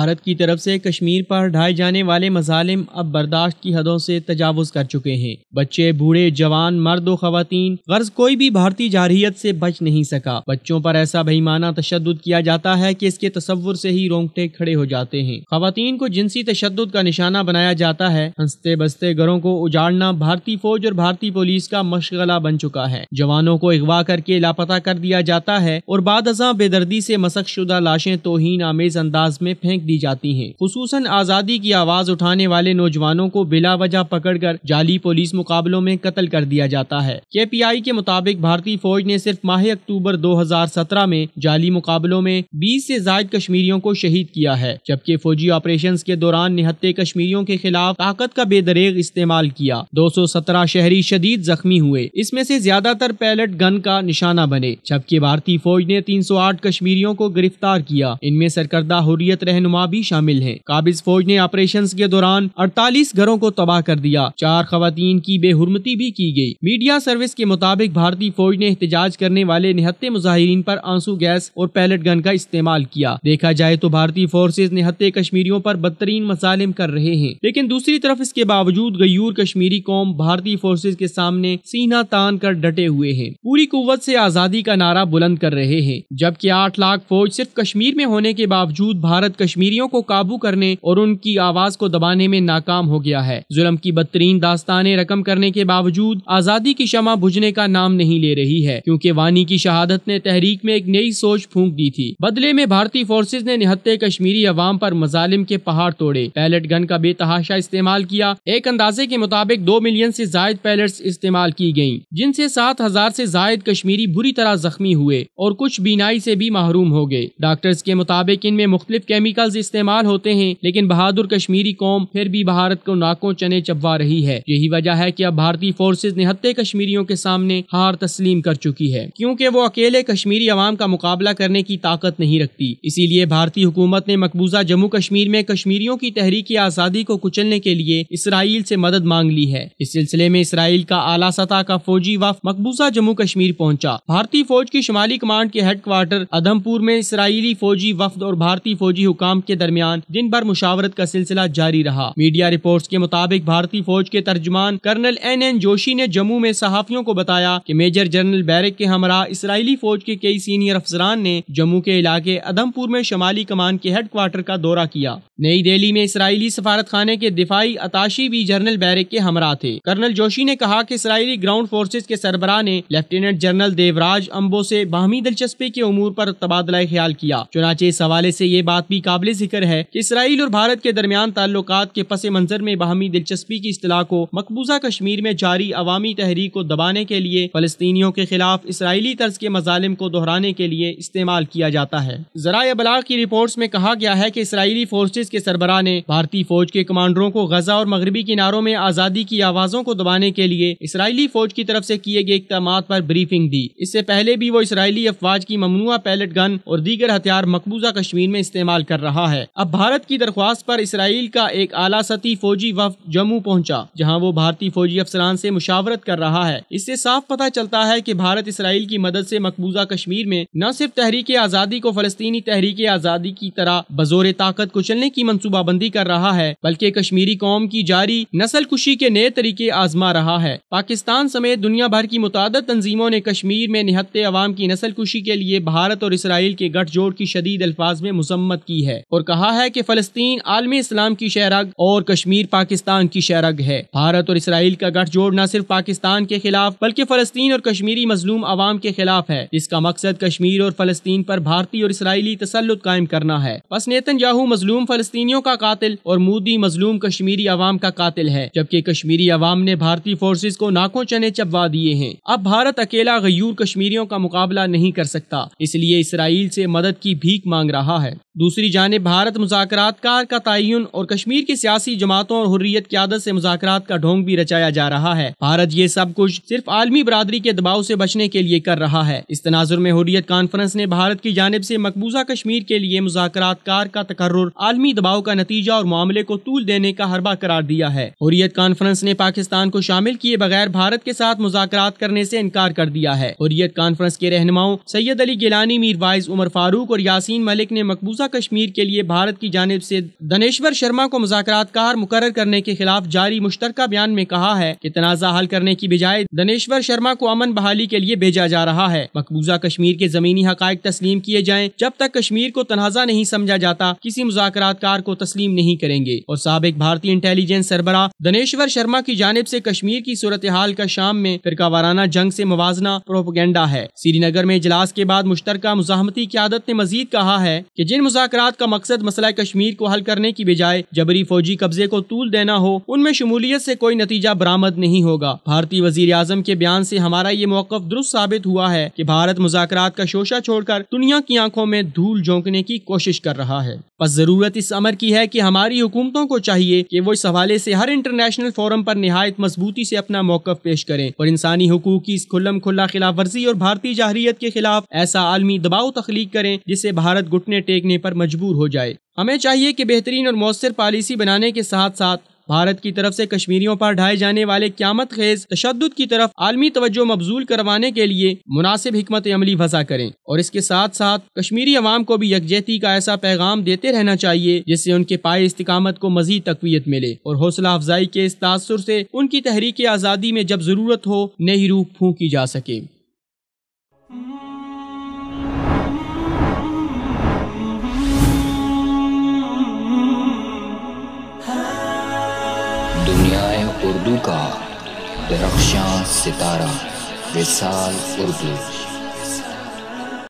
بھارت کی طرف سے کشمیر پر ڈھائے جانے والے مظالم اب برداشت کی حدوں سے تجاوز کر چکے ہیں۔ بچے، بوڑھے، جوان، مرد و خواتین، غرض کوئی بھی بھارتی جارحیت سے بچ نہیں سکا۔ بچوں پر ایسا بےایمانہ تشدد کیا جاتا ہے کہ اس کے تصور سے ہی رونگٹے کھڑے ہو جاتے ہیں۔ خواتین کو جنسی تشدد کا نشانہ بنایا جاتا ہے۔ ہنستے بستے گھروں کو اجاڑنا بھارتی فوج اور بھارتی پولیس کا مشغلہ بن چکا ہے۔ جوانوں کو اغوا کر کے لاپتہ کر دیا جاتا ہے اور بعد ازاں بے دردی سے مسخ شدہ لاشیں توہین آمیز انداز میں پھینک دی جاتی ہیں۔ خصوصاً آزادی کی آواز اٹھانے والے نوجوانوں کو بلا وجہ پکڑ کر جعلی پولیس مقابلوں میں قتل کر دیا جاتا ہے۔ KPI کے مطابق بھارتی فوج نے صرف ماہ اکتوبر 2017 میں جعلی مقابلوں میں 20 سے زائد کشمیریوں کو شہید کیا ہے، جبکہ فوجی آپریشنز کے دوران نہتے کشمیریوں کے خلاف طاقت کا بے دریغ استعمال کیا۔ 217 شہری شدید زخمی ہوئے، اس میں سے زیادہ تر پیلٹ گن کا نشانہ بنے، جبکہ بھارتی فوج نے 308 کشمیریوں کو گرفتار کیا۔ ان میں سرکردہ حریت رہنما بھی شامل ہیں۔ قابض فوج نے آپریشنز کے دوران 48 گھروں کو تباہ کر دیا۔ 4 خواتین کی بے حرمتی بھی کی گئی۔ میڈیا سروس کے مطابق بھارتی فوج نے احتجاج کرنے والے نہتے مظاہرین پر آنسو گیس اور پیلٹ گن کا استعمال کیا۔ دیکھا جائے تو بھارتی فورسز نہتے کشمیریوں پر بدترین مظالم کر رہے ہیں، لیکن دوسری طرف اس کے باوجود غیور کشمیری قوم بھارتی فورسز کے سامنے سینہ تان کر ڈٹے ہوئے ہیں، پوری قوت سے آزادی کا نعرہ بلند کر رہے ہیں، جبکہ 8 لاکھ فوج صرف کشمیر میں ہونے کے باوجود بھارت کشمیریوں کو قابو کرنے اور ان کی آواز کو دبانے میں ناکام ہو گیا ہے۔ ظلم کی بدترین داستانیں رقم کرنے کے باوجود آزادی کی شمع بجھنے کا نام نہیں لے رہی ہے، کیونکہ وانی کی شہادت نے تحریک میں ایک نئی سوچ پھونک دی تھی۔ بدلے میں بھارتی فورسز نے نہتے کشمیری عوام پر مظالم کے پہاڑ توڑے، پیلٹ گن کا بے تحاشا استعمال کیا۔ ایک اندازے کے مطابق 2 ملین سے زائد پیلٹس استعمال کی گئیں، جن سے 7,000 سے زائد کشمیری بری طرح زخمی ہوئے اور کچھ بینائی سے بھی محروم ہو گئے۔ ڈاکٹرز کے مطابق ان میں مختلف کیمیکلز استعمال ہوتے ہیں، لیکن بہادر کشمیری قوم پھر بھی بھارت کو ناکوں چنے چبوا رہی ہے۔ یہی وجہ ہے کہ اب بھارتی فورسز نہتے کشمیریوں کے سامنے ہار تسلیم کر چکی ہے، کیونکہ وہ اکیلے کشمیری عوام کا مقابلہ کرنے کی طاقت نہیں رکھتی۔ اسی لیے بھارتی حکومت نے مقبوضہ جموں کشمیر میں کشمیریوں کی تحریک آزادی کو کچلنے کے لیے اسرائیل سے مدد مانگ لی ہے۔ اس سلسلے میں اسرائیل کا اعلیٰ سطح کا فوجی وفد مقبوضہ جموں کشمیر پہنچا۔ بھارتی فوج کی شمالی کمانڈ کے ہیڈ کوارٹر ادھم پور میں اسرائیلی فوجی وفد اور بھارتی فوجی حکام کے درمیان دن بھر مشاورت کا سلسلہ جاری رہا۔ میڈیا رپورٹس کے مطابق بھارتی فوج کے ترجمان کرنل این جوشی نے جموں میں صحافیوں کو بتایا کہ میجر جنرل بیرک کے ہمراہ اسرائیلی فوج کے کئی سینئر افسران نے جموں کے علاقے ادھم پور میں شمالی کمان کے ہیڈ کوارٹر کا دورہ کیا۔ نئی دہلی میں اسرائیلی سفارت خانے کے دفاعی اتاشی بھی جنرل بیرک کے ہمراہ تھے۔ کرنل جوشی نے کہا کہ اسرائیلی گراؤنڈ فورسز کے سربراہ نے لیفٹیننٹ جنرل دیوراج امبو سے باہمی دلچسپی کے امور پر تبادلہ خیال کیا۔ چنانچہ اس حوالے سے یہ بات بھی قابل ذکر ہے کہ اسرائیل اور بھارت کے درمیان تعلقات کے پس منظر میں باہمی دلچسپی کی اصطلاح کو مقبوضہ کشمیر میں جاری عوامی تحریک کو دبانے کے لیے فلسطینیوں کے خلاف اسرائیلی طرز کے مظالم کو دہرانے کے لیے استعمال کیا جاتا ہے۔ ذرائع ابلاغ کی رپورٹس میں کہا گیا ہے کہ اسرائیلی فورسز کے سربراہ نے بھارتی فوج کے کمانڈروں کو غزہ اور مغربی کناروں میں آزادی کی آوازوں کو دبانے کے لیے اسرائیلی فوج کی طرف سے کیے گئے اقدامات پر بریفنگ دی۔ اس سے پہلے بھی وہ اسرائیلی افواج کی ممنوعہ پیلٹ گن اور دیگر ہتھیار مقبوضہ کشمیر میں استعمال کر رہا ہے۔ اب بھارت کی درخواست پر اسرائیل کا ایک اعلیٰ سطحی فوجی وفد جموں پہنچا، جہاں وہ بھارتی فوجی افسران سے مشاورت کر رہا ہے۔ اس سے صاف پتہ چلتا ہے کہ بھارت اسرائیل کی مدد سے مقبوضہ کشمیر میں نہ صرف تحریک آزادی کو فلسطینی تحریک آزادی کی طرح بزور طاقت کچلنے کی منصوبہ بندی کر رہا ہے، بلکہ کشمیری قوم کی جاری نسل کشی کے نئے طریقے آزما رہا ہے۔ پاکستان سمیت دنیا بھر کی متعدد تنظیموں نے کشمیر میں نہتے عوام کی نسل کشی کے لیے بھارت اور اسرائیل کے گٹھ جوڑ کی شدید الفاظ میں مذمت کی ہے اور کہا ہے کہ فلسطین عالم اسلام کی شہرگ اور کشمیر پاکستان کی شہرگ ہے۔ بھارت اور اسرائیل کا گٹھ جوڑ نہ صرف پاکستان کے خلاف بلکہ فلسطین اور کشمیری مظلوم عوام کے خلاف ہے، جس کا مقصد کشمیر اور فلسطین پر بھارتی اور اسرائیلی تسلط قائم کرنا ہے۔ بس نیتن یاہو مظلوم فلسطینیوں کا قاتل اور مودی مظلوم کشمیری عوام کا قاتل ہے، جبکہ کشمیری عوام نے بھارتی فورسز کو ناکوں چنے چبوا دیے ہیں۔ اب بھارت اکیلا غیور کشمیریوں کا مقابلہ نہیں کر سکتا، اس لیے اسرائیل سے مدد کی بھیک مانگ رہا ہے۔ دوسری جانب بھارت مذاکرات کار کا تعین اور کشمیر کی سیاسی جماعتوں اور حریت قیادت سے مذاکرات کا ڈھونگ بھی رچایا جا رہا ہے۔ بھارت یہ سب کچھ صرف عالمی برادری کے دباؤ سے بچنے کے لیے کر رہا ہے۔ اس تناظر میں حریت کانفرنس نے بھارت کی جانب سے مقبوضہ کشمیر کے لیے مذاکرات کار کا تقرر عالمی دباؤ کا نتیجہ اور معاملے کو طول دینے کا حربہ قرار دیا ہے۔ حریت کانفرنس نے پاکستان کو شامل کیے بغیر بھارت کے ساتھ مذاکرات کرنے سے انکار کر دیا ہے۔ حریت کانفرنس کے رہنماؤں سید علی گیلانی، میر وائز، عمر فاروق اور یاسین ملک نے مقبوضہ کشمیر کے لیے لیے بھارت کی جانب سے دنیشور شرما کو مذاکرات کار مقرر کرنے کے خلاف جاری مشترکہ بیان میں کہا ہے کہ تنازع حل کرنے کی بجائے دنیشور شرما کو امن بحالی کے لیے بھیجا جا رہا ہے۔ مقبوضہ کشمیر کے زمینی حقائق تسلیم کیے جائیں، جب تک کشمیر کو تنازع نہیں سمجھا جاتا کسی مذاکرات کار کو تسلیم نہیں کریں گے۔ اور سابق بھارتی انٹیلیجنس سربراہ دنیشور شرما کی جانب سے کشمیر کی صورتحال کا شام میں فرقہ وارانہ جنگ سے موازنہ پروپیگنڈا ہے۔ سری نگر میں اجلاس کے بعد مشترکہ مزاحمتی قیادت نے مزید کہا ہے کہ جن مذاکرات کا مقصد مسئلہ کشمیر کو حل کرنے کی بجائے جبری فوجی قبضے کو طول دینا ہو، ان میں شمولیت سے کوئی نتیجہ برآمد نہیں ہوگا۔ بھارتی وزیر اعظم کے بیان سے ہمارا یہ موقف درست ثابت ہوا ہے کہ بھارت مذاکرات کا شوشہ چھوڑ کر دنیا کی آنکھوں میں دھول جھونکنے کی کوشش کر رہا ہے۔ بس ضرورت اس امر کی ہے کہ ہماری حکومتوں کو چاہیے کہ وہ اس حوالے سے ہر انٹرنیشنل فورم پر نہایت مضبوطی سے اپنا موقف پیش کریں اور انسانی حقوق کی اس کھلم کھلا خلاف ورزی اور بھارتی جارحیت کے خلاف ایسا عالمی دباؤ تخلیق کریں جس سے بھارت گھٹنے ٹیکنے پر مجبور ہو جائے۔ ہمیں چاہیے کہ بہترین اور مؤثر پالیسی بنانے کے ساتھ ساتھ بھارت کی طرف سے کشمیریوں پر ڈھائے جانے والے قیامت خیز تشدد کی طرف عالمی توجہ مبذول کروانے کے لیے مناسب حکمت عملی وضع کریں، اور اس کے ساتھ ساتھ کشمیری عوام کو بھی یکجہتی کا ایسا پیغام دیتے رہنا چاہیے جس سے ان کے پائے استقامت کو مزید تقویت ملے اور حوصلہ افزائی کے اس تاثر سے ان کی تحریک آزادی میں جب ضرورت ہو نئی روح پھونکی جا سکے۔ دنیائے اردو کا درخشاں ستارہ وصال اردو۔